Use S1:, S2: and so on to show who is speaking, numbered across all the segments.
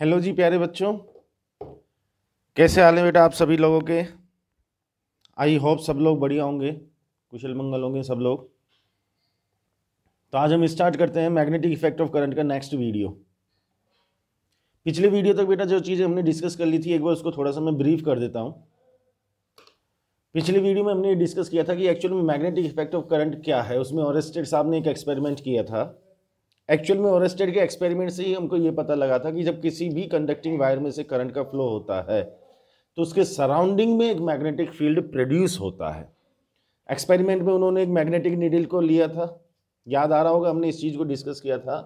S1: Hello जी प्यारे बच्चों, कैसे हाल है बेटा आप सभी लोगों के। आई होप सब लोग बढ़िया होंगे, कुशल मंगल होंगे सब लोग। तो आज हम स्टार्ट करते हैं मैग्नेटिक इफेक्ट ऑफ करंट का नेक्स्ट वीडियो। पिछले वीडियो तक बेटा जो चीज़ें हमने डिस्कस कर ली थी, एक बार उसको थोड़ा सा मैं ब्रीफ कर देता हूँ। पिछले वीडियो में हमने डिस्कस किया था कि एक्चुअल में मैग्नेटिक इफेक्ट ऑफ करंट क्या है। उसमें ओरेस्टेड साहब ने एक एक्सपेरिमेंट किया था। एक्चुअल में ओरेस्टेड के एक्सपेरिमेंट से ही हमको ये पता लगा था कि जब किसी भी कंडक्टिंग वायर में से करंट का फ्लो होता है तो उसके सराउंडिंग में एक मैग्नेटिक फील्ड प्रोड्यूस होता है। एक्सपेरिमेंट में उन्होंने एक मैग्नेटिक नीडल को लिया था, याद आ रहा होगा हमने इस चीज़ को डिस्कस किया था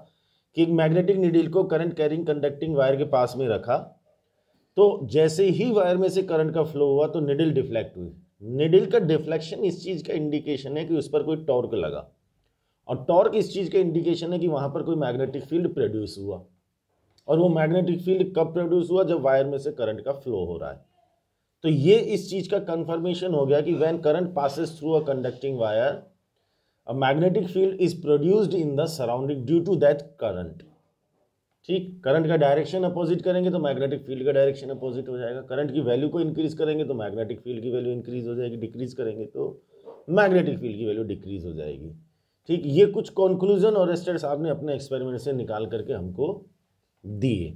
S1: कि एक मैग्नेटिक नीडल को करंट कैरिंग कंडक्टिंग वायर के पास में रखा, तो जैसे ही वायर में से करंट का फ्लो हुआ तो निडल डिफ्लेक्ट हुई। निडल का डिफ्लेक्शन इस चीज़ का इंडिकेशन है कि उस पर कोई टॉर्क लगा, और टॉर्क इस चीज़ का इंडिकेशन है कि वहाँ पर कोई मैग्नेटिक फील्ड प्रोड्यूस हुआ। और वो मैग्नेटिक फील्ड कब प्रोड्यूस हुआ? जब वायर में से करंट का फ्लो हो रहा है। तो ये इस चीज का कंफर्मेशन हो गया कि when current passes through a conducting wire a magnetic field is produced in the surrounding due to that current. ठीक, करंट का डायरेक्शन अपोजिट करेंगे तो मैग्नेटिक फील्ड का डायरेक्शन अपोजिट हो जाएगा। करंट की वैल्यू को इंक्रीज करेंगे तो मैग्नेटिक फील्ड की वैल्यू इंक्रीज हो जाएगी, डिक्रीज करेंगे तो मैग्नेटिक फील्ड की वैल्यू डिक्रीज हो जाएगी। ठीक, ये कुछ कंक्लूजन ओरेस्टेड साहब ने अपने एक्सपेरिमेंट से निकाल करके हमको दिए।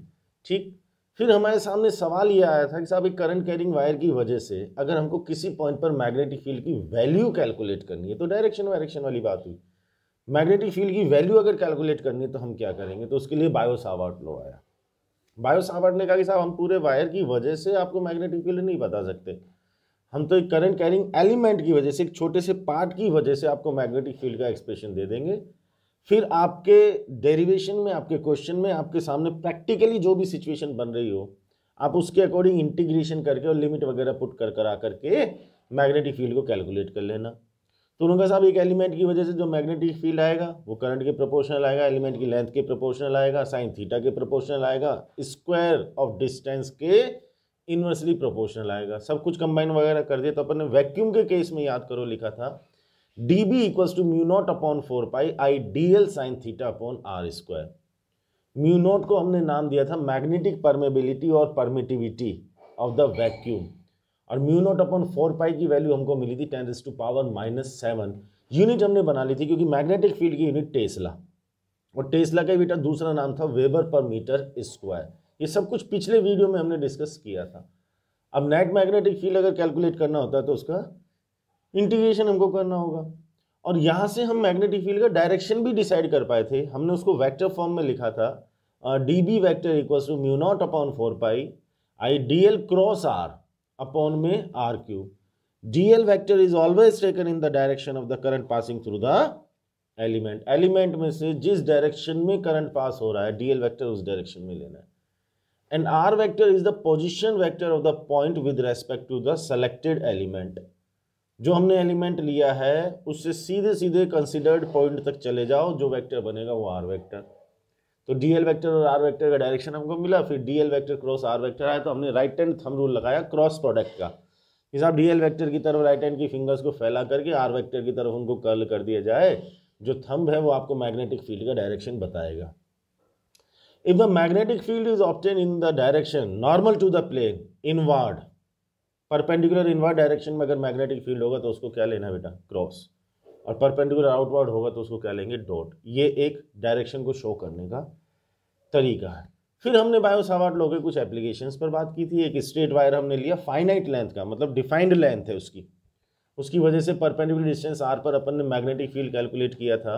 S1: ठीक, फिर हमारे सामने सवाल ये आया था कि साहब एक करंट कैरिंग वायर की वजह से अगर हमको किसी पॉइंट पर मैग्नेटिक फील्ड की वैल्यू कैलकुलेट करनी है, तो डायरेक्शन वायरेक्शन वाली बात हुई। मैग्नेटिक फील्ड की वैल्यू अगर कैलकुलेट करनी है तो हम क्या करेंगे? तो उसके लिए बायो सावर्ट लॉ आया। बायो सावर्ट ने कहा कि साहब हम पूरे वायर की वजह से आपको मैग्नेटिक फील्ड नहीं बता सकते, हम तो एक करंट कैरिंग एलिमेंट की वजह से, एक छोटे से पार्ट की वजह से आपको मैग्नेटिक फील्ड का एक्सप्रेशन दे देंगे। फिर आपके डेरिवेशन में, आपके क्वेश्चन में आपके सामने प्रैक्टिकली जो भी सिचुएशन बन रही हो, आप उसके अकॉर्डिंग इंटीग्रेशन करके और लिमिट वगैरह पुट कर करा करके मैग्नेटिक फील्ड को कैलकुलेट कर लेना। तो उन्होंने कहा साहब एक एलिमेंट की वजह से जो मैग्नेटिक फील्ड आएगा वो करंट के प्रोपोर्शनल आएगा, एलिमेंट की लेंथ के प्रोपोर्शनल आएगा, साइन थीटा के प्रोपोर्शनल आएगा, स्क्वायर ऑफ डिस्टेंस के इनवर्सली प्रोपोर्शनल आएगा। सब कुछ कंबाइन वगैरह कर दिया। तो अपन ने वैक्यूम के केस में याद करो लिखा था dB equals to mu naught upon 4 pi I dl sine theta upon R square. Mu naught को हमने नाम दिया था मैग्नेटिक परमेबिलिटी और परमिटिविटी ऑफ द वैक्यूम, और म्यू नॉट अपॉन 4 पाई की वैल्यू हमको मिली थी 10⁻⁻⁷ यूनिट हमने बना ली थी, क्योंकि मैग्नेटिक फील्ड की यूनिट टेस्ला, और टेस्ला का बेटा दूसरा नाम था वेबर पर मीटर स्क्वायर। ये सब कुछ पिछले वीडियो में हमने डिस्कस किया था। अब नेट मैग्नेटिक फील्ड अगर कैलकुलेट करना होता है तो उसका इंटीग्रेशन हमको करना होगा, और यहाँ से हम मैग्नेटिक फील्ड का डायरेक्शन भी डिसाइड कर पाए थे। हमने उसको वेक्टर फॉर्म में लिखा था dB vector equals to mu naught upon 4 pi I dl cross r upon में r cube. dl vector is always taken in the direction of the current passing through the element. Element में से जिस direction में current pass हो रहा है dl vector उस direction में लेना है। And r vector is the position vector of the point with respect to the selected element. जो हमने एलिमेंट लिया है उससे सीधे सीधे कंसीडर्ड पॉइंट तक चले जाओ, जो वेक्टर बनेगा वो आर वेक्टर। तो डीएल वेक्टर और आर वेक्टर का डायरेक्शन हमको मिला। फिर D L vector cross R vector आया तो हमने राइट हैंड थंब रूल लगाया क्रॉस प्रोडक्ट का, कि साहब डीएल वेक्टर की तरफ राइट हैंड की फिंगर्स को फैला करके आर वेक्टर की तरफ उनको कर्ल कर दिया जाए। जो थंब है वो आपको मैग्नेटिक फील्ड का डायरेक्शन बताएगा। If the magnetic field is obtain in the direction normal to the plane inward, perpendicular inward direction में अगर मैग्नेटिक फील्ड होगा तो उसको क्या लेना है बेटा? क्रॉस। और परपेंडिकुलर आउटवर्ड होगा तो उसको क्या लेंगे? डॉट। ये एक डायरेक्शन को शो करने का तरीका है। फिर हमने बायो सावर्ट लॉ के कुछ एप्लीकेशंस पर बात की थी। एक स्ट्रेट वायर हमने लिया फाइनाइट लेंथ का, मतलब डिफाइंड लेंथ है उसकी वजह से परपेंडिकुलर डिस्टेंस आर पर अपन ने मैग्नेटिक फील्ड कैलकुलेट किया था।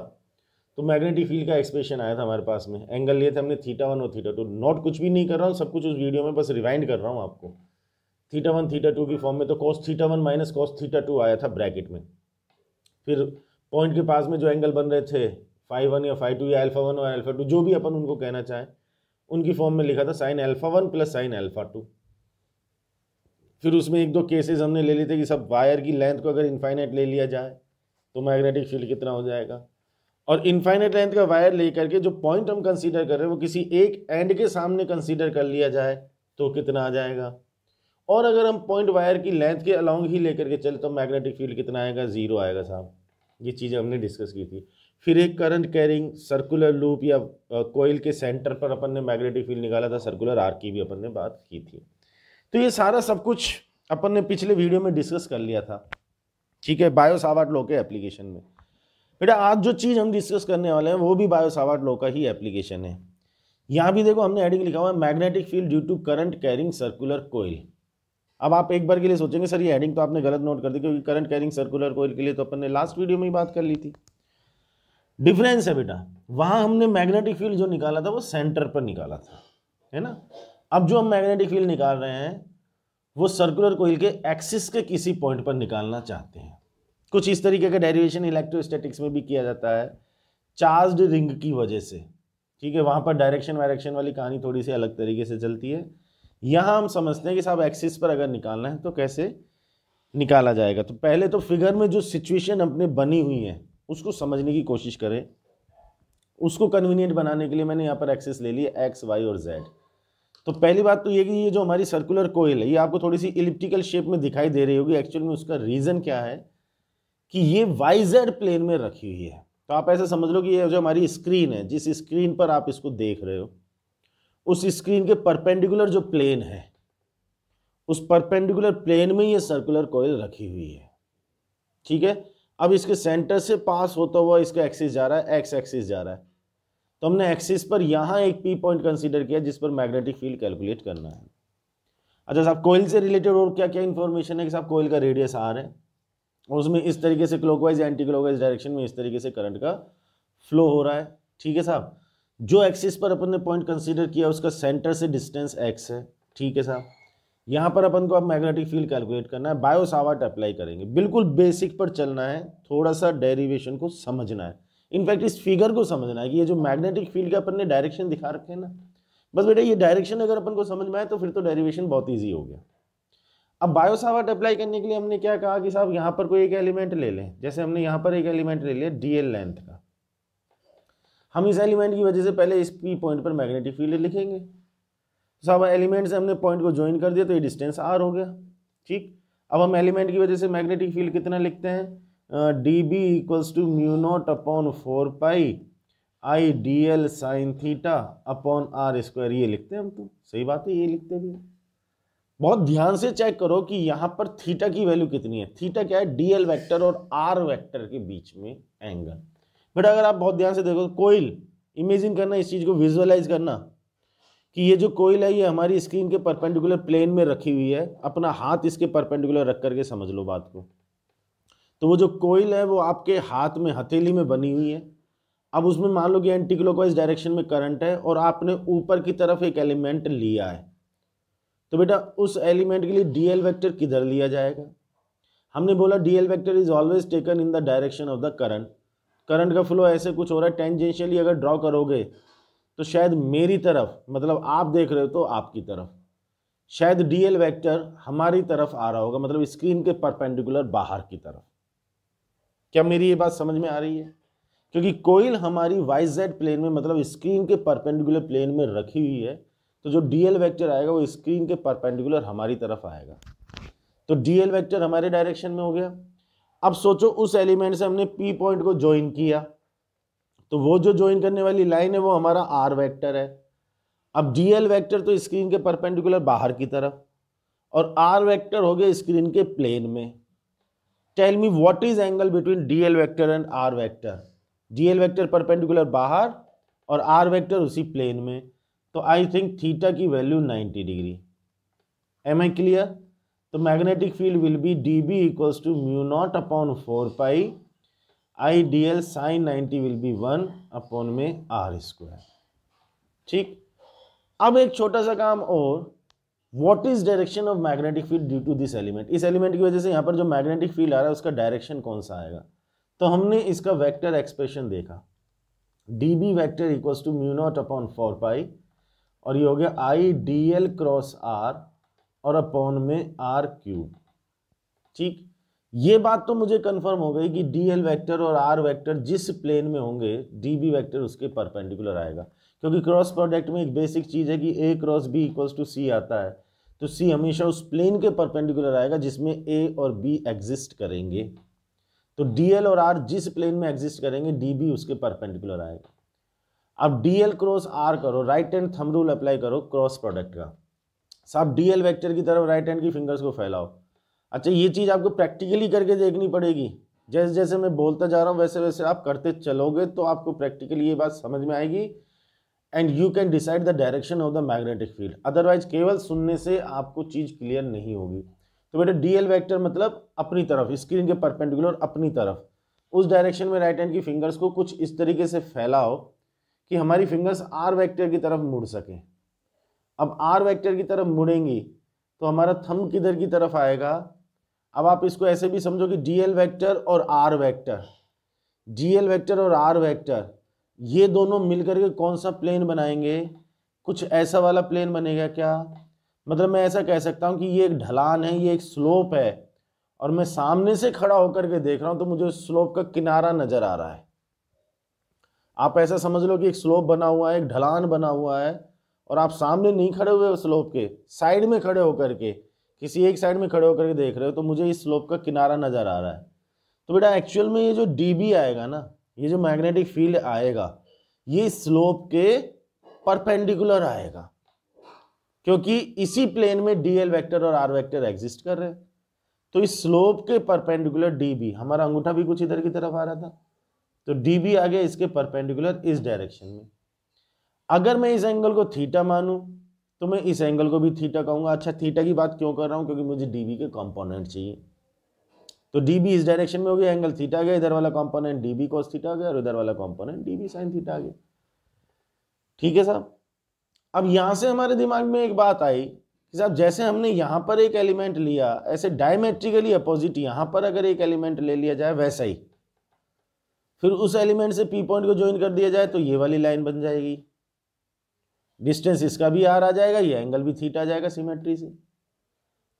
S1: तो मैग्नेटिक फील्ड का एक्सप्रेशन आया था हमारे पास में। एंगल लिए थे हमने θ1 और θ2। नोट कुछ भी नहीं कर रहा हूँ, सब कुछ उस वीडियो में बस रिवाइंड कर रहा हूँ आपको। θ1 θ2 की फॉर्म में तो cos θ1 माइनस cos θ2 आया था ब्रैकेट में। फिर पॉइंट के पास में जो एंगल बन रहे थे φ1 या φ2 या α1 और α2, जो भी अपन उनको कहना चाहें, उनकी फॉर्म में लिखा था sin α1 प्लस sin α2। फिर उसमें एक दो केसेस हमने ले लिए थे कि सब वायर की लेंथ को अगर इनफाइनाइट ले लिया जाए तो मैग्नेटिक फील्ड कितना हो जाएगा, और इनफाइनाइट लेंथ का वायर लेकर के जो पॉइंट हम कंसीडर कर रहे हैं वो किसी एक एंड के सामने कंसीडर कर लिया जाए तो कितना आ जाएगा। और अगर हम पॉइंट वायर की लेंथ के अलोंग ही लेकर के चले तो मैग्नेटिक फील्ड कितना आएगा? 0 आएगा साहब। ये चीज़ें हमने डिस्कस की थी। फिर एक करंट कैरिंग सर्कुलर लूप या कोयल के सेंटर पर अपन ने मैग्नेटिक फील्ड निकाला था, सर्कुलर आर्क की भी अपन ने बात की थी। तो ये सारा सब कुछ अपन ने पिछले वीडियो में डिस्कस कर लिया था, ठीक है, बायो सावर्ट लॉ के एप्लीकेशन में। बेटा आज जो चीज़ हम डिस्कस करने वाले हैं वो भी बायो सावर्ट लॉ का ही एप्लीकेशन है। यहाँ भी देखो हमने हेडिंग लिखा हुआ है magnetic field due to current carrying circular coil. अब आप एक बार के लिए सोचेंगे सर ये हेडिंग तो आपने गलत नोट कर दी, क्योंकि करंट कैरिंग सर्कुलर कोयल के लिए तो अपन ने लास्ट वीडियो में ही बात कर ली थी। डिफरेंस है बेटा, वहां हमने मैग्नेटिक फील्ड जो निकाला था वो सेंटर पर निकाला था, है ना। अब जो हम मैग्नेटिक फील्ड निकाल रहे हैं वो सर्कुलर कोयल के एक्सिस के किसी पॉइंट पर निकालना चाहते हैं। कुछ इस तरीके का डेरिवेशन इलेक्ट्रोस्टैटिक्स में भी किया जाता है चार्ज्ड रिंग की वजह से, ठीक है। वहां पर डायरेक्शन वायरेक्शन वाली कहानी थोड़ी सी अलग तरीके से चलती है। यहां हम समझते हैं कि साहब एक्सिस पर अगर निकालना है तो कैसे निकाला जाएगा। तो पहले तो फिगर में जो सिचुएशन अपने बनी हुई है उसको समझने की कोशिश करें। उसको कन्वीनियंट बनाने के लिए मैंने यहाँ पर एक्सिस ले लिया एक्स वाई और जेड। तो पहली बात तो ये कि ये जो हमारी सर्कुलर कोयल है ये आपको थोड़ी सी इलिप्टिकल शेप में दिखाई दे रही होगी। एक्चुअली में उसका रीजन क्या है कि ये वाई जेड प्लेन में रखी हुई है। तो आप ऐसे समझ लो कि ये जो हमारी स्क्रीन है, जिस स्क्रीन पर आप इसको देख रहे हो, उस स्क्रीन के परपेंडिकुलर जो प्लेन है उस परपेंडिकुलर प्लेन में ये सर्कुलर कोयल रखी हुई है, ठीक है। अब इसके सेंटर से पास होता हुआ इसका एक्सिस जा रहा है, एक्स एक्सिस जा रहा है। तो हमने एक्सिस पर यहाँ एक पी पॉइंट कंसीडर किया जिस पर मैग्नेटिक फील्ड कैलकुलेट करना है। अच्छा साहब, कोयल से रिलेटेड और क्या क्या इन्फॉर्मेशन है कि साहब कोयल का रेडियस आर है और उसमें इस तरीके से क्लॉकवाइज एंटी क्लॉकवाइज डायरेक्शन में इस तरीके से करंट का फ्लो हो रहा है, ठीक है साहब। जो एक्सिस पर अपन ने पॉइंट कंसीडर किया उसका सेंटर से डिस्टेंस एक्स है, ठीक है साहब। यहाँ पर अपन को अब मैग्नेटिक फील्ड कैलकुलेट करना है, बायो सावर्ट अप्लाई करेंगे, बिल्कुल बेसिक पर चलना है, थोड़ा सा डेरिवेशन को समझना है, इनफैक्ट इस फिगर को समझना है कि ये जो मैग्नेटिक फील्ड का अपन ने डायरेक्शन दिखा रखे हैं ना, बस बेटा ये डायरेक्शन अगर अपन को समझ में आए तो फिर तो डेरिवेशन बहुत ईजी हो गया। अब बायो सावर्ट अप्लाई करने के लिए हमने क्या कहा कि साहब यहाँ पर कोई एक एलिमेंट ले लें। जैसे हमने यहाँ पर एक एलिमेंट ले लिया डीएल लेंथ का, हम इस एलिमेंट की वजह से पहले इस पी पॉइंट पर मैग्नेटिक फील्ड लिखेंगे। साहब एलिमेंट से हमने पॉइंट को ज्वाइन कर दिया तो ये डिस्टेंस आर हो गया, ठीक। अब हम एलिमेंट की वजह से मैग्नेटिक फील्ड कितना लिखते हैं, D B equals to mu naught upon 4 pi I D L sine theta upon R square, ये लिखते हैं हम। तो सही बात है, ये लिखते भी। बहुत ध्यान से चेक करो कि यहाँ पर थीटा की वैल्यू कितनी है। थीटा क्या है, डी एल वैक्टर और आर वैक्टर के बीच में एंगल। बट अगर आप बहुत ध्यान से देखो, कोयल इमेजिन करना, इस चीज को विजुअलाइज करना कि ये जो कोयल है ये हमारी स्क्रीन के परपेंडिकुलर प्लेन में रखी हुई है। अपना हाथ इसके परपेंडिकुलर रख करके समझ लो बात को। तो वो जो कोयल है वो आपके हाथ में, हथेली में बनी हुई है। अब उसमें मान लो कि एंटी क्लॉकवाइज डायरेक्शन में करंट है और आपने ऊपर की तरफ एक एलिमेंट लिया है। तो बेटा उस एलिमेंट के लिए डीएल वेक्टर किधर लिया जाएगा? हमने बोला DL vector is always taken in the direction of the current. Current का फ्लो ऐसे कुछ हो रहा है, टेंजेंशियली अगर ड्रॉ करोगे तो शायद मेरी तरफ, मतलब आप देख रहे हो तो आपकी तरफ, शायद डीएल वेक्टर हमारी तरफ आ रहा होगा, मतलब स्क्रीन के परपेंडिकुलर बाहर की तरफ। क्या मेरी ये बात समझ में आ रही है? क्योंकि कोयल हमारी वाई जेड प्लेन में, मतलब स्क्रीन के परपेंडिकुलर प्लेन में रखी हुई है, तो जो डीएल वेक्टर आएगा वो स्क्रीन के परपेंडिकुलर हमारी तरफ आएगा। तो डीएल वेक्टर हमारे डायरेक्शन में हो गया। अब सोचो उस एलिमेंट से हमने पी पॉइंट को ज्वाइन किया, तो वो जो ज्वाइन करने वाली लाइन है वो हमारा आर वेक्टर है। अब डीएल वेक्टर तो स्क्रीन के परपेंडिकुलर बाहर की तरफ और आर वेक्टर हो गया स्क्रीन के प्लेन में। Tell me what is angle between dl vector and R vector? Dl vector perpendicular बाहर और आर वेक्टर उसी प्लेन में, तो आई थिंक थीटा की value 90 degree. Am I clear? तो magnetic field will be d B equals to mu naught upon 4 pi I D L sine 90 will be 1 upon में R square, ठीक। अब एक छोटा सा काम और, what is direction of magnetic field due to this element? इस element की वजह से यहाँ पर जो मैग्नेटिक फील्ड आ रहा है उसका डायरेक्शन कौन सा आएगा? तो हमने इसका वेक्टर एक्सप्रेशन देखा, D B vector equals to mu naught upon 4 pi और ये हो गया I D L cross R और अपॉन में आर क्यूब, ठीक। ये बात तो मुझे कंफर्म हो गई कि डी एल वैक्टर और आर वैक्टर जिस प्लेन में होंगे डी बी वैक्टर उसके परपेंडिकुलर आएगा, क्योंकि क्रॉस प्रोडक्ट में एक बेसिक चीज है कि ए क्रॉस बी इक्वल्स टू सी आता है। तो सी हमेशा उस प्लेन के परपेंडिकुलर आएगा जिसमें ए और बी एग्जिस्ट करेंगे। तो डीएल और आर जिस प्लेन में एग्जिस्ट करेंगे डीबी उसके परपेंडिकुलर आएगा। अब डीएल क्रॉस आर करो, right hand thumb rule apply करो क्रॉस प्रोडक्ट का। साहब डीएल वेक्टर की तरफ राइट हैंड की फिंगर्स को फैलाओ। अच्छा, ये चीज़ आपको प्रैक्टिकली करके देखनी पड़ेगी। जैसे जैसे मैं बोलता जा रहा हूँ वैसे वैसे आप करते चलोगे तो आपको प्रैक्टिकली ये बात समझ में आएगी and you can decide the direction of the magnetic field. Otherwise केवल सुनने से आपको चीज़ क्लियर नहीं होगी। तो बेटा डीएल वेक्टर मतलब अपनी तरफ, स्क्रीन के परपेंडिकुलर अपनी तरफ, उस डायरेक्शन में राइट हैंड की फिंगर्स को कुछ इस तरीके से फैलाओ कि हमारी फिंगर्स आर वेक्टर की तरफ मुड़ सकें। अब आर वेक्टर की तरफ मुड़ेंगी तो हमारा थंब किधर की तरफ आएगा। अब आप इसको ऐसे भी समझो कि डीएल वेक्टर और आर वेक्टर, डीएल वेक्टर और आर वेक्टर ये दोनों मिलकर के कौन सा प्लेन बनाएंगे, कुछ ऐसा वाला प्लेन बनेगा। क्या मतलब मैं ऐसा कह सकता हूँ कि ये एक ढलान है, ये एक स्लोप है और मैं सामने से खड़ा होकर के देख रहा हूँ तो मुझे स्लोप का किनारा नजर आ रहा है। आप ऐसा समझ लो कि एक स्लोप बना हुआ है, एक ढलान बना हुआ है और आप सामने नहीं खड़े हुए हो, स्लोप के साइड में खड़े होकर के, किसी एक साइड में खड़े होकर के देख रहे हो तो मुझे इस स्लोप का किनारा नजर आ रहा है। तो बेटा एक्चुअल में ये जो डीबी आएगा ना, ये जो मैग्नेटिक फील्ड आएगा ये स्लोप के परपेंडिकुलर आएगा, क्योंकि इसी प्लेन में डीएल वेक्टर और आर वेक्टर एग्जिस्ट कर रहे हैं। तो इस स्लोप के परपेंडिकुलर डीबी, हमारा अंगूठा भी कुछ इधर की तरफ आ रहा था, तो डीबी आ गया इसके परपेंडिकुलर इस डायरेक्शन में। अगर मैं इस एंगल को थीटा मानूं तो मैं इस एंगल को भी थीटा कहूंगा। अच्छा, थीटा की बात क्यों कर रहा हूं, क्योंकि मुझे डीबी के कंपोनेंट चाहिए। तो डीबी इस डायरेक्शन में हो गया, एंगल थीटा आ गया, इधर वाला कंपोनेंट डीबी कॉस थीटा आ गया और इधर वाला कंपोनेंट डीबी साइन थीटा आ गया। ठीक है साहब। अब यहां से हमारे दिमाग में एक बात आई कि साहब जैसे हमने यहां पर एक एलिमेंट लिया, ऐसे डायमेट्रिकली अपोजिट यहां पर अगर एक एलिमेंट ले लिया जाए वैसा ही, फिर उस एलिमेंट से पी पॉइंट को ज्वाइन कर दिया जाए तो ये वाली लाइन बन जाएगी, डिस्टेंस इसका भी आर आ जाएगा, ये एंगल भी थीटा आ जाएगा सिमेट्री से।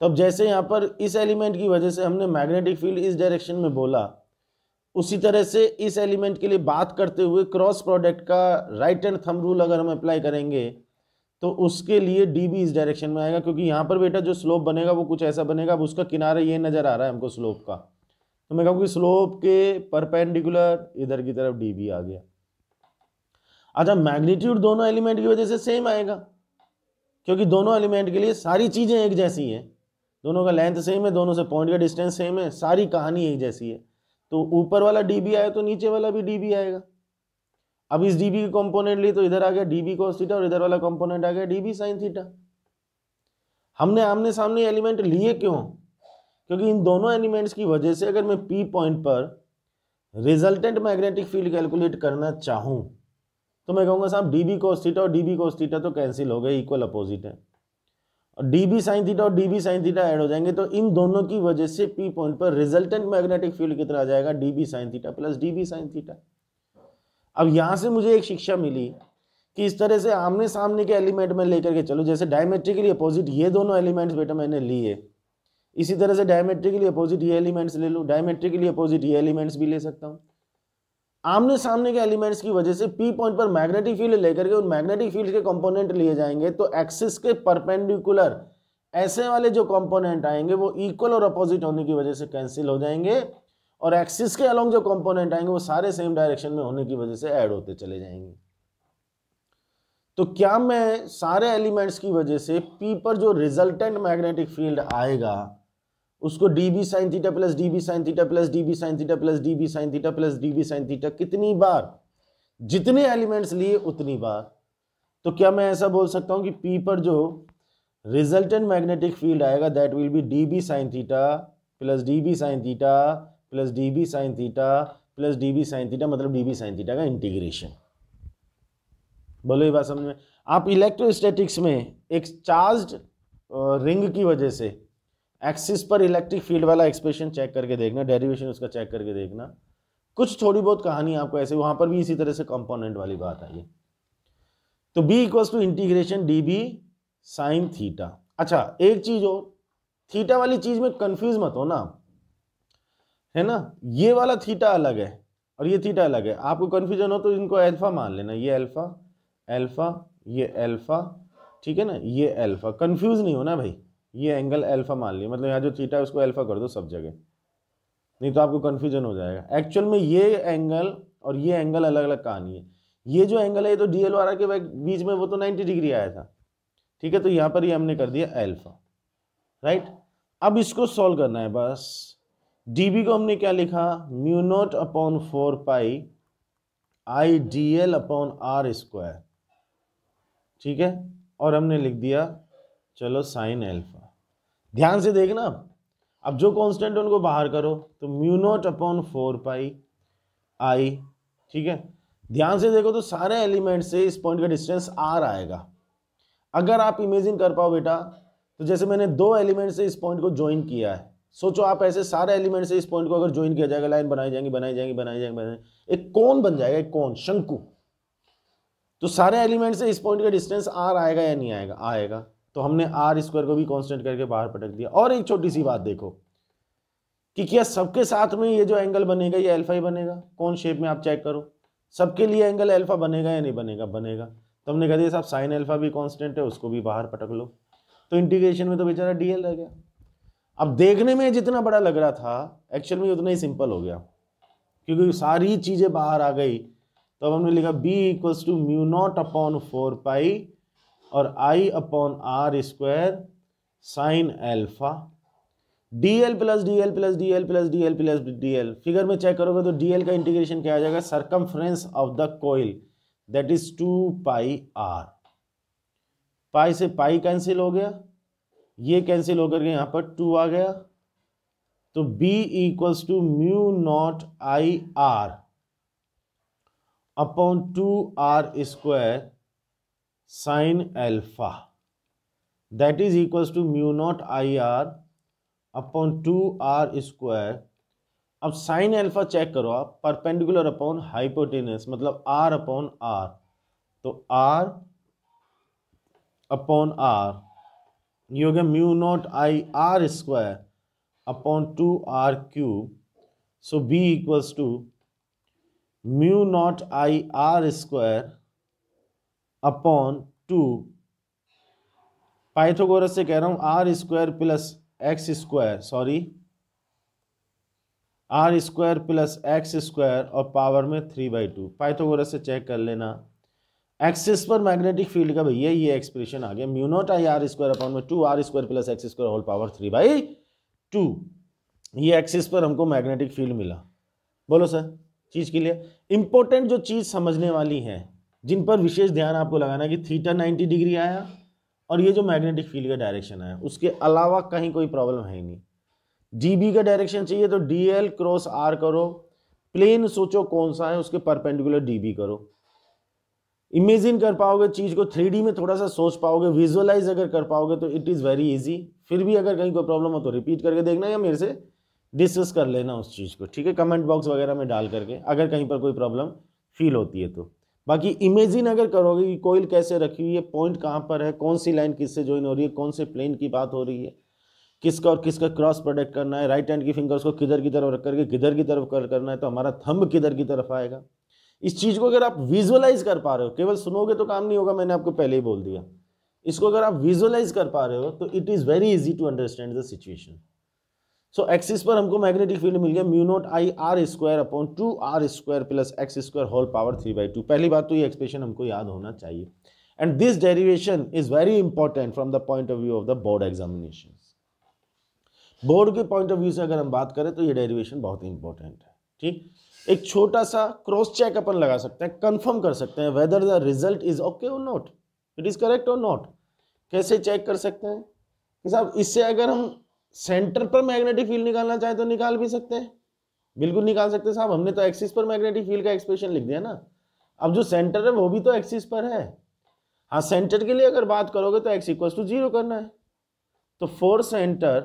S1: तब जैसे यहाँ पर इस एलिमेंट की वजह से हमने मैग्नेटिक फील्ड इस डायरेक्शन में बोला, उसी तरह से इस एलिमेंट के लिए बात करते हुए क्रॉस प्रोडक्ट का राइट हैंड थंब रूल अगर हम अप्लाई करेंगे तो उसके लिए डीबी इस डायरेक्शन में आएगा, क्योंकि यहाँ पर बेटा जो स्लोप बनेगा वो कुछ ऐसा बनेगा। अब उसका किनारा ये नजर आ रहा है हमको स्लोप का, तो मैं कहूँ कि स्लोप के परपेंडिकुलर इधर की तरफ डीबी आ गया। अच्छा, मैग्नीट्यूड दोनों एलिमेंट की वजह से सेम आएगा, क्योंकि दोनों एलिमेंट के लिए सारी चीजें एक जैसी हैं, दोनों का लेंथ सेम है, दोनों से पॉइंट का डिस्टेंस सेम है, सारी कहानी एक जैसी है। तो ऊपर वाला डीबी आया तो नीचे वाला भी डीबी आएगा। अब इस डीबी के कंपोनेंट लिए तो इधर आ गया डीबी कॉस थीटा और इधर वाला कंपोनेंट आ गया डीबी साइन थीटा। हमने आमने सामने एलिमेंट लिए क्यों, क्योंकि इन दोनों एलिमेंट्स की वजह से अगर मैं पी पॉइंट पर रिजल्टेंट मैग्नेटिक फील्ड कैलकुलेट करना चाहूं तो मैं कहूंगा साहब डीबी कॉस थीटा और डीबी कॉस थीटा तो कैंसिल हो गए, इक्वल अपोजिट है, और डीबी साइन थीटा और डीबी साइन थीटा ऐड हो जाएंगे, तो इन दोनों की वजह से पी पॉइंट पर रिजल्टेंट मैग्नेटिक फील्ड कितना आ जाएगा, dB sine theta plus dB sine theta. अब यहां से मुझे एक शिक्षा मिली कि इस तरह से आमने सामने के एलिमेंट में लेकर के चलो, जैसे डायमेट्रिकली अपोजिट ये दोनों एलिमेंट्स बेटा मैंने लिए, इसी तरह से डायमेट्रिकली अपोजिट ये एलिमेंट्स ले लूं, डायमेट्रिकली अपोजिट ये एलिमेंट्स भी ले सकता हूं। आमने सामने के एलिमेंट्स की वजह से पी पॉइंट पर मैग्नेटिक फील्ड लेकर के उन मैग्नेटिक फील्ड के कंपोनेंट लिए जाएंगे, तो एक्सिस के परपेंडिकुलर ऐसे वाले जो कंपोनेंट आएंगे वो इक्वल और अपोजिट होने की वजह से कैंसिल हो जाएंगे, और एक्सिस के अलोंग जो कंपोनेंट आएंगे वो सारे सेम डायरेक्शन में होने की वजह से ऐड होते चले जाएंगे। तो क्या मैं सारे एलिमेंट्स की वजह से पी पर जो रिजल्टेंट मैग्नेटिक फील्ड आएगा उसको dB sine theta plus dB sine theta plus dB sine theta plus dB sine theta plus dB sine theta कितनी बार, जितने एलिमेंट्स लिए उतनी बार, तो क्या मैं ऐसा बोल सकता हूं कि पी पर जो रिजल्टेंट मैग्नेटिक फील्ड आएगा that will be dB sine theta plus dB sine theta plus dB sine theta plus dB sine theta, मतलब डीबी साइन थीटा का इंटीग्रेशन। बोलो ये बात समझ में। आप इलेक्ट्रोस्टैटिक्स में एक चार्ज्ड रिंग की वजह से एक्सिस पर इलेक्ट्रिक फील्ड वाला एक्सप्रेशन चेक करके देखना, डेरिवेशन उसका चेक करके देखना, कुछ थोड़ी बहुत कहानी आपको ऐसे वहां पर भी इसी तरह से कंपोनेंट वाली बात आई है। तो b equals to integration D B sine theta. अच्छा, एक चीज हो, थीटा वाली चीज में कंफ्यूज मत हो ना, है ना, ये वाला थीटा अलग है और ये थीटा अलग है। आपको कंफ्यूजन हो तो इनको अल्फा मान लेना, ये अल्फा अल्फा ये अल्फा, ठीक है ना, ये अल्फा, कंफ्यूज नहीं होना भाई, ये एंगल अल्फा मान लिया, मतलब यहाँ जो थीटा है उसको अल्फा कर दो सब जगह। नहीं तो आपको कन्फ्यूजन हो जाएगा। एक्चुअल में ये एंगल और ये एंगल अलग अलग कहानी है। ये जो एंगल है ये तो डीएल वाला के बीच में वो तो 90 डिग्री आया था, ठीक है, तो यहाँ पर ये हमने कर दिया अल्फा, राइट। अब इसको सॉल्व करना है बस। डीबी को हमने क्या लिखा, mu naught upon 4 pi I D L upon R square, ठीक है, और हमने लिख दिया चलो साइन अल्फा। ध्यान से देखना, अब जो कांस्टेंट उनको बाहर करो, तो म्यू नॉट अपॉन 4 पाई आई, ठीक है। ध्यान से देखो तो सारे एलिमेंट से इस पॉइंट का डिस्टेंस आर आएगा। अगर आप इमेजिन कर पाओ बेटा, तो जैसे मैंने दो एलिमेंट से इस पॉइंट को ज्वाइन किया है, सोचो आप ऐसे सारे एलिमेंट से इस पॉइंट को अगर ज्वाइन किया जाएगा, लाइन बनाई जाएंगी बनाई जाएंगी बनाई जाएंगी बनाई जाएंगी, एक कोन बन जाएगा, एक कोन, शंकु। तो सारे एलिमेंट से इस पॉइंट का डिस्टेंस आर आएगा या नहीं आएगा, आएगा। तो हमने आर स्क्वायर को भी कांस्टेंट करके बाहर पटक दिया। और एक छोटी सी बात देखो कि क्या सबके साथ में ये जो एंगल बनेगा ये अल्फा ही बनेगा, कौन शेप में आप चेक करो, सबके लिए एंगल अल्फा बनेगा या नहीं बनेगा, बनेगा। तो हमने कह दिया साहब साइन अल्फा भी कांस्टेंट है, उसको भी बाहर पटक लो। तो इंटीग्रेशन में तो बेचारा डीएल रह गया। अब देखने में जितना बड़ा लग रहा था एक्चुअल में उतना ही सिंपल हो गया, क्योंकि सारी चीजें बाहर आ गई। तो अब हमने लिखा b equals to mu naught upon 4 pi और i upon R square sine alpha, dl plus dl plus dl plus dl plus dl। Figure में चेक करोगे तो dl का इंटीग्रेशन क्या आ जाएगा, circumference of the coil, that is 2 pi r। Pi से pi cancel हो गया, ये कैंसिल होकर के यहाँ पर 2 आ गया। तो b equals to mu naught I R upon 2 R square sine alpha, that is equals to mu naught I R upon 2 R square. अब साइन अल्फा चेक करो आप, परपेंडिकुलर अपॉन हाइपोटेनस, मतलब आर अपॉन आर। तो R upon R ये हो गया mu naught I R square upon 2 R cube. So B equals to mu naught I R square upon 2, Pythagoras से कह रहा हूं, R square plus X square, sorry R square plus X square और power में 3/2। Pythagoras से check कर लेना। Axis पर मैग्नेटिक फील्ड का भैया ये एक्सप्रेशन आ गया, mu naught I R square upon में 2 R square plus X square whole power 3/2। ये एक्सिस पर हमको मैग्नेटिक फील्ड मिला। बोलो सर, चीज के लिए इंपॉर्टेंट जो चीज समझने वाली है, जिन पर विशेष ध्यान आपको लगाना कि थीटा 90 डिग्री आया और ये जो मैग्नेटिक फील्ड का डायरेक्शन आया, उसके अलावा कहीं कोई प्रॉब्लम है ही नहीं। डीबी का डायरेक्शन चाहिए तो डीएल क्रॉस आर करो, प्लेन सोचो कौन सा है, उसके परपेंडिकुलर डीबी करो। इमेजिन कर पाओगे चीज को, 3D में थोड़ा सा सोच पाओगे, विजुअलाइज अगर कर पाओगे तो इट इज वेरी इजी। फिर भी अगर कहीं कोई प्रॉब्लम हो तो रिपीट करके देखना या मेरे से डिस्कस कर लेना उस चीज को, ठीक है, कमेंट बॉक्स वगैरह में डाल करके, अगर कहीं पर कोई प्रॉब्लम फील होती है तो। बाकी इमेजिन अगर करोगे कि कोइल कैसे रखी हुई है, पॉइंट कहाँ पर है, कौन सी लाइन किससे ज्वाइन हो रही है, कौन से प्लेन की बात हो रही है, किसका और किसका क्रॉस प्रोडक्ट करना है, राइट हैंड की फिंगर्स को किधर की तरफ रख करके किधर की तरफ करना है, तो हमारा थंब किधर की तरफ आएगा। इस चीज को अगर आप विजुअलाइज कर पा रहे हो, केवल सुनोगे तो काम नहीं होगा, मैंने आपको पहले ही बोल दिया। इसको अगर आप विजुअलाइज कर पा रहे हो तो it is very easy to understand the situation. So axis पर हमको मैग्नेटिक फील्ड मिल गया mu naught I R square upon 2 R square plus X square whole power 3/2। पहली बात तो ये एक्सप्रेशन हमको याद होना चाहिए, and this derivation is very important from the point of view of the board examination. Board के पॉइंट ऑफ व्यू से अगर हम बात करें तो ये डेरिवेशन बहुत इंपॉर्टेंट है, ठीक। एक छोटा सा क्रॉस चेक अपन लगा सकते हैं, कंफर्म कर सकते हैं whether the result is okay और नॉट, इट इज करेक्ट और नॉट। कैसे चेक कर सकते हैं कि साहब, इससे अगर हम सेंटर पर मैग्नेटिक फील्ड निकालना चाहे तो निकाल भी सकते हैं, बिल्कुल निकाल सकते हैं साहब। हमने तो एक्सिस पर मैग्नेटिक फील्ड का एक्सप्रेशन लिख दिया ना, अब जो सेंटर है वो भी तो एक्सिस पर है। हाँ, सेंटर के लिए अगर बात करोगे तो x इक्वल्स टू 0 करना है। तो फॉर सेंटर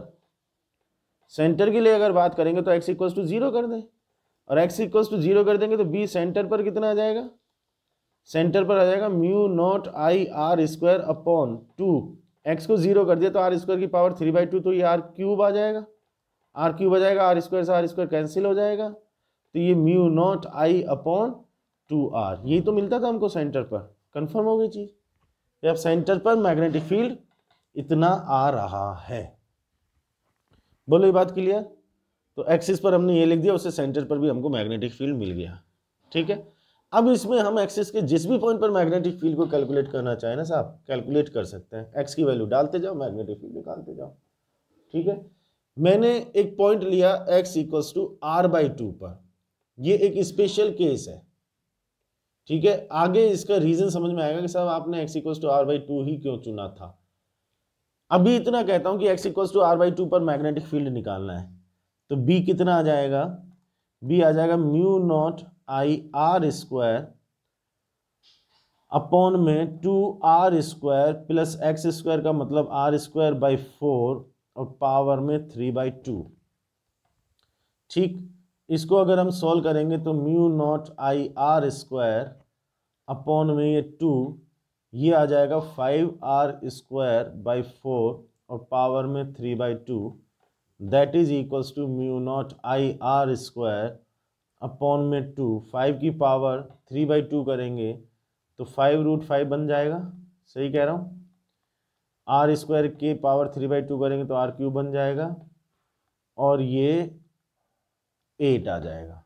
S1: के लिए अगर बात करेंगे तो x इक्वल्स टू 0 कर दें, और x इक्वल्स टू 0 कर देंगे तो b सेंटर पर कितना आ जाएगा, सेंटर पर आ जाएगा mu naught I R square upon 2, x को 0 कर दिया तो आर स्क्वायर की पावर 3/2, तो ये आर क्यूब आ जाएगा, आर क्यूब आ जाएगा, आर स्क्वायर से आर स्क्वायर कैंसिल हो जाएगा, तो ये म्यू नॉट आई अपॉन 2r, यही तो मिलता था हमको सेंटर पर। कंफर्म हो गई चीज, अब सेंटर पर मैग्नेटिक फील्ड इतना आ रहा है। बोलो ये बात क्लियर। तो एक्सिस पर हमने ये लिख दिया, उससे सेंटर पर भी हमको मैग्नेटिक फील्ड मिल गया। ठीक है, अब इसमें हम एक्सिस के जिस भी पॉइंट पर मैग्नेटिक फील्ड को कैलकुलेट करना चाहें ना साहब, कैलकुलेट कर सकते हैं। एक्स की वैल्यू डालते जाओ, मैग्नेटिक फील्ड निकालते जाओ। ठीक है, मैंने एक पॉइंट लिया x इक्वल्स टू r/2 पर, ये एक स्पेशल केस है। ठीक है, आगे इसका रीजन समझ में आएगा कि साहब आपने x इक्वल्स टू r/2 ही क्यों चुना था। अभी इतना कहता हूं कि x इक्वल्स टू r/2 पर मैग्नेटिक फील्ड निकालना है, तो b कितना आ जाएगा, b आ जाएगा mu naught I R square upon में 2r² प्लस x² का मतलब r²/4 और पावर में 3/2। ठीक, इसको अगर हम सॉल्व करेंगे तो mu naught I R square upon में ये 2, ये आ जाएगा 5r²/4 और पावर में 3/2, that is equals to mu naught I R square upon में 2, 5 की पावर 3/2 करेंगे तो 5√5 बन जाएगा। सही कह रहा हूँ, r² के पावर 3/2 करेंगे तो r³ बन जाएगा और ये 8 आ जाएगा।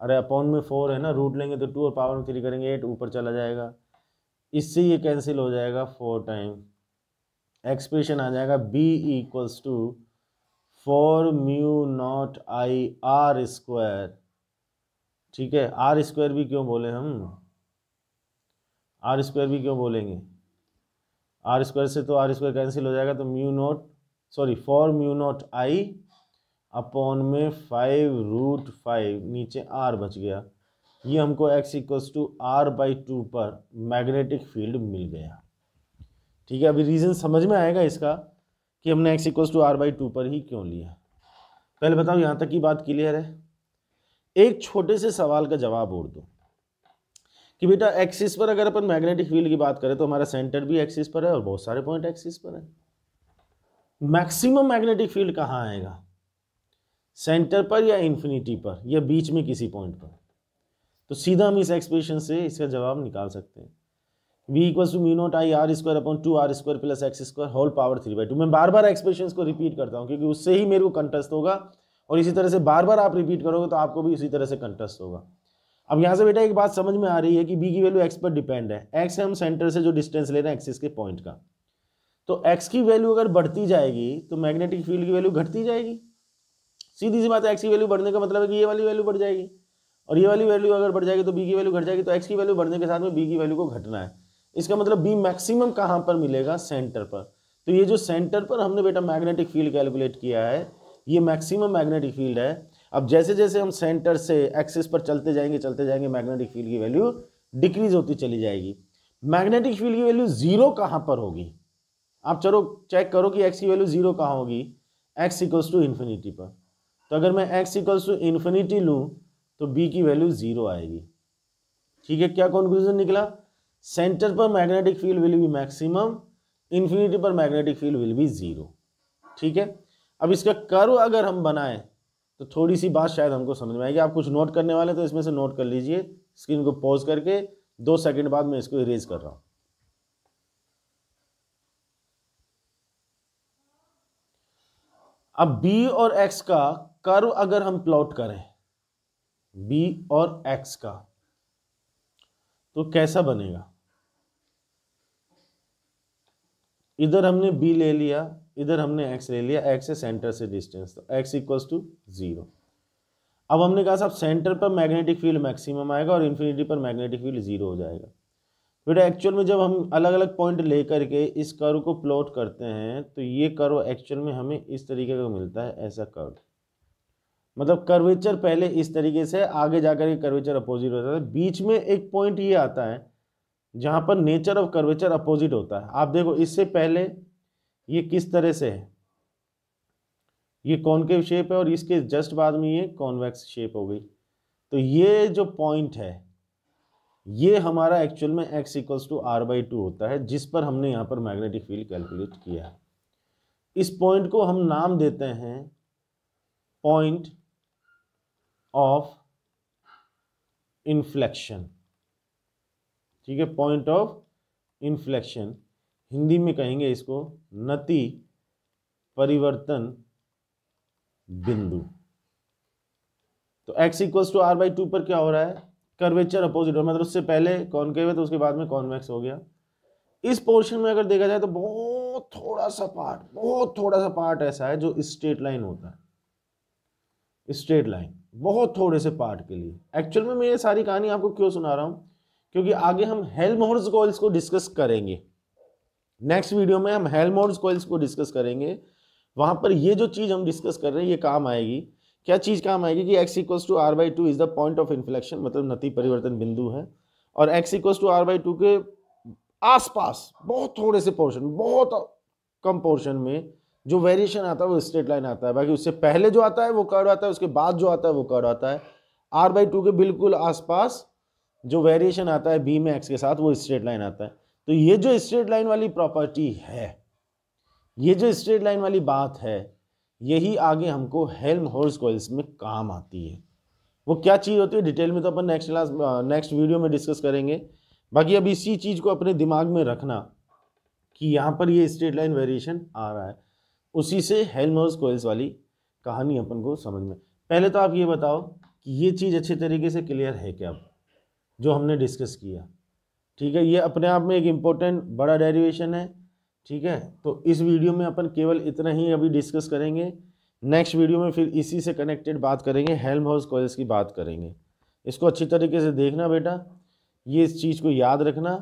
S1: अरे अपॉन में 4 है ना, रूट लेंगे तो 2 और पावर में 3 करेंगे 8 ऊपर चला जाएगा, इससे ये कैंसिल हो जाएगा 4 टाइम। एक्सप्रेशन आ जाएगा b equals to 4 mu naught I R square. ठीक है, r² भी क्यों बोले हम, r² भी क्यों बोलेंगे, r² से तो r² कैंसिल हो जाएगा, तो म्यू नॉट 4 म्यू नॉट आई अपॉन में 5√5, नीचे r बच गया। ये हमको x इक्वल्स टू r/2 पर मैग्नेटिक फील्ड मिल गया। ठीक है, अभी रीजन समझ में आएगा इसका कि हमने x इक्वल्स टू r/2 पर ही क्यों लिया। पहले बताओ यहाँ तक की बात क्लियर है। एक छोटे से सवाल का जवाब और दो कि बेटा एक्सिस पर अगर अपन मैग्नेटिक फील्ड की बात करें तो हमारा सेंटर भी एक्सिस पर है और बहुत सारे पॉइंट एक्सिस पर है। मैक्सिमम मैग्नेटिक फील्ड कहाँ आएगा, सेंटर पर या इन्फिनिटी पर या बीच में किसी पॉइंट पर। तो सीधा हम इस एक्सप्रेशन से इसका जवाब निकाल सकते हैं, v equals to mu naught I R square upon 2r² plus x² whole power 3/2। मैं बार बार एक्सप्रेशन को रिपीट करता हूँ क्योंकि उससे ही मेरे को कंटस्ट होगा, और इसी तरह से बार बार आप रिपीट करोगे तो आपको भी इसी तरह से कंटस्ट होगा। अब यहाँ से बेटा एक बात समझ में आ रही है कि b की वैल्यू x पर डिपेंड है। x है हम सेंटर से जो डिस्टेंस ले रहे हैं एक्सिस के पॉइंट का, तो x की वैल्यू अगर बढ़ती जाएगी तो मैग्नेटिक फील्ड की वैल्यू घटती जाएगी। सीधी सी बात है, x की वैल्यू बढ़ने का मतलब है कि ये वाली वैल्यू बढ़ जाएगी, और ये वाली वैल्यू अगर बढ़ जाएगी तो b की वैल्यू घट जाएगी। तो x की वैल्यू बढ़ने के साथ में b की वैल्यू को घटना है। इसका मतलब b मैक्सिमम कहाँ पर मिलेगा, सेंटर पर। तो ये जो सेंटर पर हमने बेटा मैग्नेटिक फील्ड कैलकुलेट किया है, ये मैक्सिमम मैग्नेटिक फील्ड है। अब जैसे जैसे हम सेंटर से एक्सिस पर चलते जाएंगे मैग्नेटिक फील्ड की वैल्यू डिक्रीज होती चली जाएगी। मैग्नेटिक फील्ड की वैल्यू जीरो कहाँ पर होगी, आप चलो चेक करो कि x की वैल्यू जीरो कहाँ होगी, x इक्वल्स टू इन्फिनिटी पर। तो अगर मैं x इक्वल्स टू इन्फिनिटी लूँ तो b की वैल्यू जीरो आएगी। ठीक है, क्या कंक्लूजन निकला, सेंटर पर magnetic field will be maximum, infinity पर magnetic field will be zero. ठीक है, अब इसका कर्व अगर हम बनाएं तो थोड़ी सी बात शायद हमको समझ में आएगी। आप कुछ नोट करने वाले तो इसमें से नोट कर लीजिए, स्क्रीन को पॉज करके 2 सेकंड बाद मैं इसको इरेज कर रहा हूं। अब b और x का कर्व अगर हम प्लॉट करें, b और x का, तो कैसा बनेगा। इधर हमने b ले लिया, इधर हमने x ले लिया, x है सेंटर से डिस्टेंस, तो x इक्वल्स टू 0। अब हमने कहा साहब सेंटर पर मैग्नेटिक फील्ड मैक्सिमम आएगा और इन्फिनिटी पर मैग्नेटिक फील्ड 0 हो जाएगा। बेटा एक्चुअल में जब हम अलग अलग पॉइंट लेकर के इस कर्व को प्लॉट करते हैं तो ये कर्व एक्चुअल में हमें इस तरीके का मिलता है, ऐसा कर्व। मतलब कर्वेचर पहले इस तरीके से, आगे जाकर के कर्वेचर अपोजिट होता है। बीच में एक पॉइंट ये आता है जहां पर नेचर ऑफ कर्वेचर अपोजिट होता है। आप देखो इससे पहले ये किस तरह से है, ये कॉनकेव शेप है और इसके जस्ट बाद में ये कॉन्वेक्स शेप हो गई। तो ये जो पॉइंट है ये हमारा एक्चुअल में x इक्वल्स टू r/2 होता है, जिस पर हमने यहाँ पर मैग्नेटिक फील्ड कैलकुलेट किया है। इस पॉइंट को हम नाम देते हैं पॉइंट ऑफ इन्फ्लेक्शन। ठीक है, पॉइंट ऑफ इन्फ्लेक्शन, हिंदी में कहेंगे इसको नति परिवर्तन बिंदु। तो x equals to R by two पर क्या हो रहा है, कर्वेचर अपोजिट, मतलब उससे पहले कॉनकेव है तो उसके बाद में कॉन्वेक्स हो गया। इस पोर्शन में अगर देखा जाए तो बहुत थोड़ा सा पार्ट ऐसा है जो स्ट्रेट लाइन होता है, स्ट्रेट लाइन, बहुत थोड़े से पार्ट के लिए। एक्चुअल में मैं ये सारी कहानी आपको क्यों सुना रहा हूँ, क्योंकि आगे हम हेल्महोल्ट्ज कॉइल्स को डिस्कस करेंगे। नेक्स्ट वीडियो में हम हेल्महोल्ट्ज कॉइल्स को डिस्कस करेंगे। वहां पर ये जो चीज हम डिस्कस कर रहे हैं ये काम आएगी। क्या चीज काम आएगी कि x equals to R by two is the point of inflection, मतलब नति परिवर्तन बिंदु है, और x equals to R by two के आसपास बहुत थोड़े से पोर्शन, बहुत कम पोर्शन में जो वेरिएशन आता है वो स्ट्रेट लाइन आता है। बाकी उससे पहले जो आता है वो कर्व आता है, उसके बाद जो आता है वो कर्व आता है। आर बाई टू के बिल्कुल आसपास जो वेरिएशन आता है बी में x के साथ वो स्ट्रेट लाइन आता है। तो ये जो स्ट्रेट लाइन वाली प्रॉपर्टी है, ये जो स्ट्रेट लाइन वाली बात है, यही आगे हमको हेल्महोल्ट्ज कॉइल्स में काम आती है। वो क्या चीज़ होती है डिटेल में तो अपन नेक्स्ट वीडियो में डिस्कस करेंगे। बाकी अब इसी चीज़ को अपने दिमाग में रखना कि यहाँ पर ये स्ट्रेट लाइन वेरिएशन आ रहा है, उसी से हेल्महोल्ट्ज कॉइल्स वाली कहानी अपन को समझ में। पहले तो आप ये बताओ कि ये चीज़ अच्छे तरीके से क्लियर है क्या जो हमने डिस्कस किया, ठीक है। ये अपने आप में एक इम्पोर्टेंट बड़ा डेरिवेशन है, ठीक है। तो इस वीडियो में अपन केवल इतना ही अभी डिस्कस करेंगे। नेक्स्ट वीडियो में फिर इसी से कनेक्टेड बात करेंगे, हेल्महोल्ट्ज कॉइल्स की बात करेंगे। इसको अच्छी तरीके से देखना बेटा, ये इस चीज़ को याद रखना,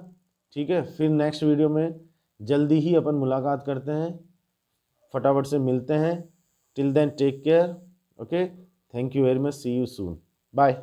S1: ठीक है। फिर नेक्स्ट वीडियो में जल्दी ही अपन मुलाकात करते हैं, फटाफट से मिलते हैं। Till then take care, okay, thank you very much, see you soon, bye.